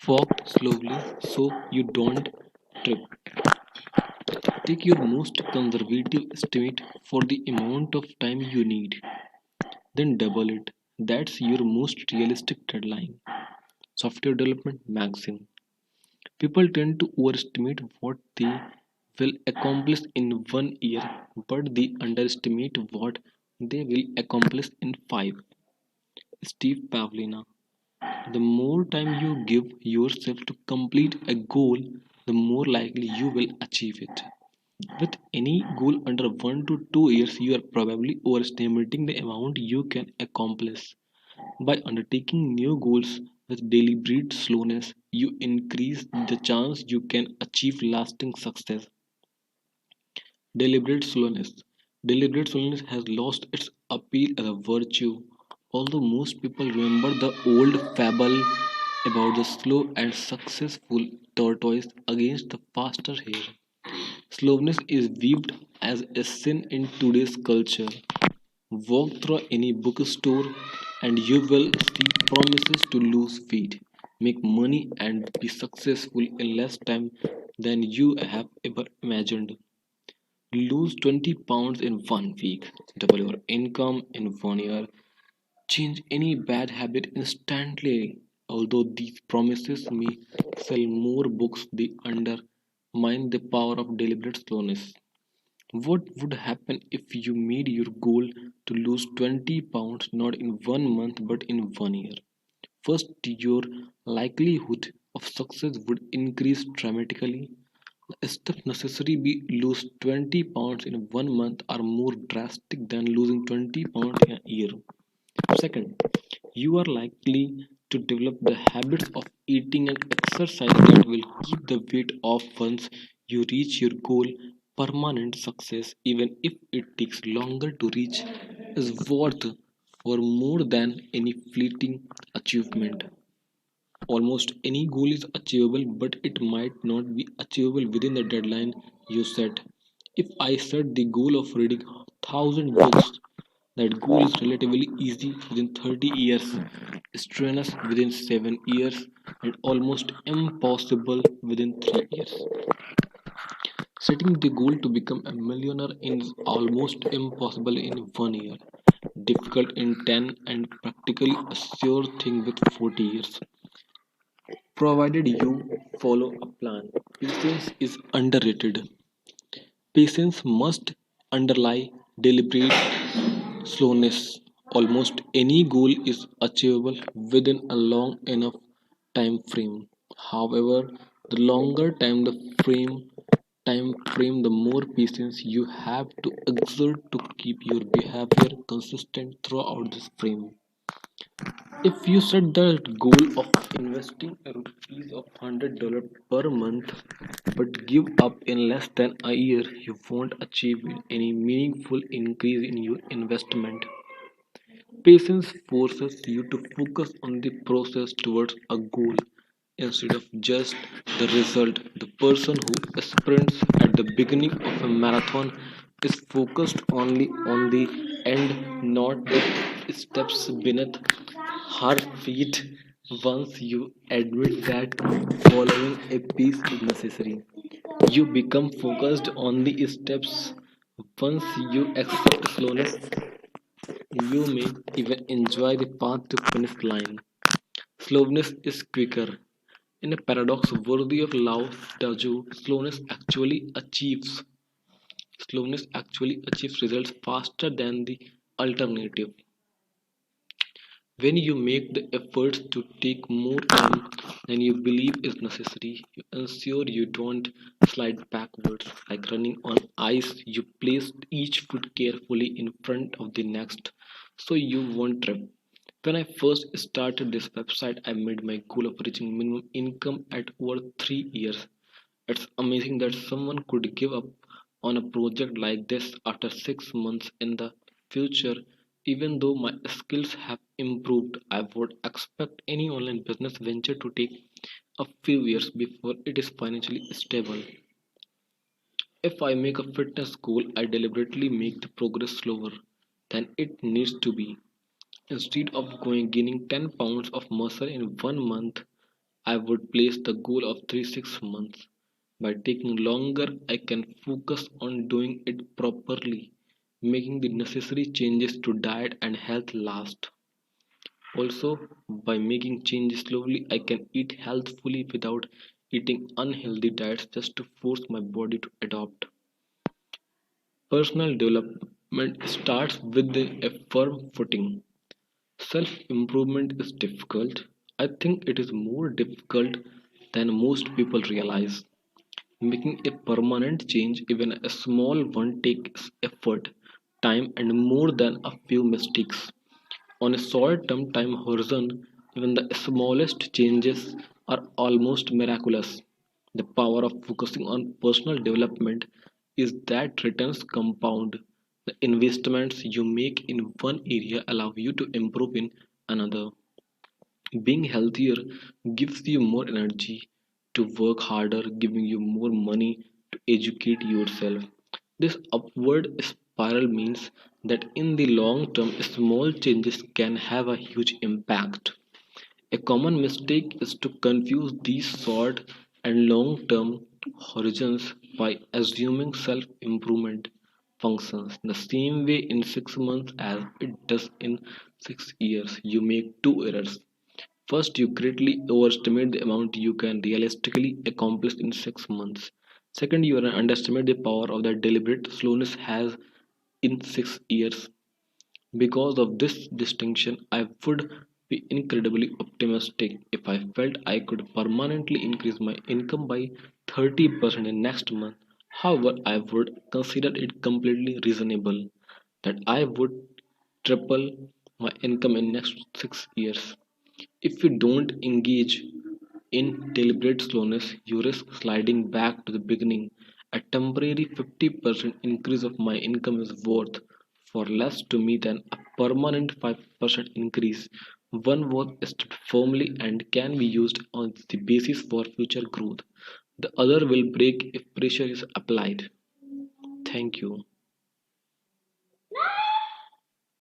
Walk slowly so you don't trip. Take your most conservative estimate for the amount of time you need, then double it. That's your most realistic deadline. Software development maximum. People tend to overestimate what they will accomplish in 1 year, but they underestimate what they will accomplish in 5. Steve Pavlina. The more time you give yourself to complete a goal, the more likely you will achieve it. With any goal under 1 to 2 years, you are probably overestimating the amount you can accomplish. By undertaking new goals with deliberate slowness, you increase the chance you can achieve lasting success. Deliberate slowness. Deliberate slowness has lost its appeal as a virtue. Although most people remember the old fable about the slow and successful tortoise against the faster hare, slowness is viewed as a sin in today's culture. Walk through any bookstore and you will see promises to lose weight, make money, and be successful in less time than you have ever imagined. Lose 20 pounds in 1 week, double your income in 1 year, change any bad habit instantly. Although these promises may sell more books, they undermine the power of deliberate slowness. What would happen if you made your goal to lose 20 pounds not in 1 month but in 1 year? First, your likelihood of success would increase dramatically. The steps necessary to lose 20 pounds in 1 month are more drastic than losing 20 pounds in a year. Second, you are likely to develop the habits of eating and exercise that will keep the weight off once you reach your goal. Permanent success, even if it takes longer to reach, is worth for more than any fleeting achievement. Almost any goal is achievable, but it might not be achievable within the deadline you set. If I set the goal of reading 1,000 books, that goal is relatively easy within 30 years, strenuous within 7 years, and almost impossible within 3 years. Setting the goal to become a millionaire is almost impossible in 1 year, difficult in 10, and practically a sure thing with 40 years. Provided you follow a plan. Patience is underrated. Patience must underlie deliberate slowness. Almost any goal is achievable within a long enough time frame. However, the longer time frame, the more patience you have to exert to keep your behavior consistent throughout this frame. If you set the goal of investing a rupees of $100 per month but give up in less than a year, you won't achieve any meaningful increase in your investment. Patience forces you to focus on the process towards a goal instead of just the result. The person who sprints at the beginning of a marathon is focused only on the end, not the steps beneath her feet. Once you admit that following a pace is necessary, you become focused on the steps. Once you accept slowness, you may even enjoy the path to finish line. Slowness is quicker. In a paradox worthy of Lao Tzu, slowness actually achieves results faster than the alternative. When you make the efforts to take more time than you believe is necessary, you ensure you don't slide backwards. Like running on ice, you place each foot carefully in front of the next so you won't trip. When I first started this website, I made my goal of reaching minimum income at over 3 years. It's amazing that someone could give up on a project like this after 6 months. In the future, even though my skills have improved, I would expect any online business venture to take a few years before it is financially stable. If I make a fitness goal, I deliberately make the progress slower than it needs to be. Instead of going gaining 10 pounds of muscle in 1 month, I would place the goal of 3 6 months. By taking longer, I can focus on doing it properly, making the necessary changes to diet and health last. Also, by making changes slowly, I can eat healthfully without eating unhealthy diets just to force my body to adopt. Personal development starts with a firm footing. Self improvement is difficult. I think it is more difficult than most people realize. Making a permanent change, even a small one, takes effort, time, and more than a few mistakes. On a short term time horizon, even the smallest changes are almost miraculous. The power of focusing on personal development is that returns compound. The investments you make in one area allow you to improve in another. Being healthier gives you more energy to work harder, giving you more money to educate yourself. This upward spiral means that in the long term, small changes can have a huge impact. A common mistake is to confuse these short and long term horizons by assuming self improvement functions the same way in 6 months as it does in 6 years. You make two errors. First, you greatly overestimate the amount you can realistically accomplish in 6 months. Second, you underestimate the power of that deliberate slowness has in 6 years. Because of this distinction, I would be incredibly optimistic if I felt I could permanently increase my income by 30% in next month. However, I would consider it completely reasonable that I would triple my income in next 6 years. If you don't engage in deliberate slowness, you risk sliding back to the beginning. A temporary 50% increase of my income is worth for less to me than a permanent 5% increase. One worth is firmly and can be used on the basis for future growth. The other will break if pressure is applied. Thank you.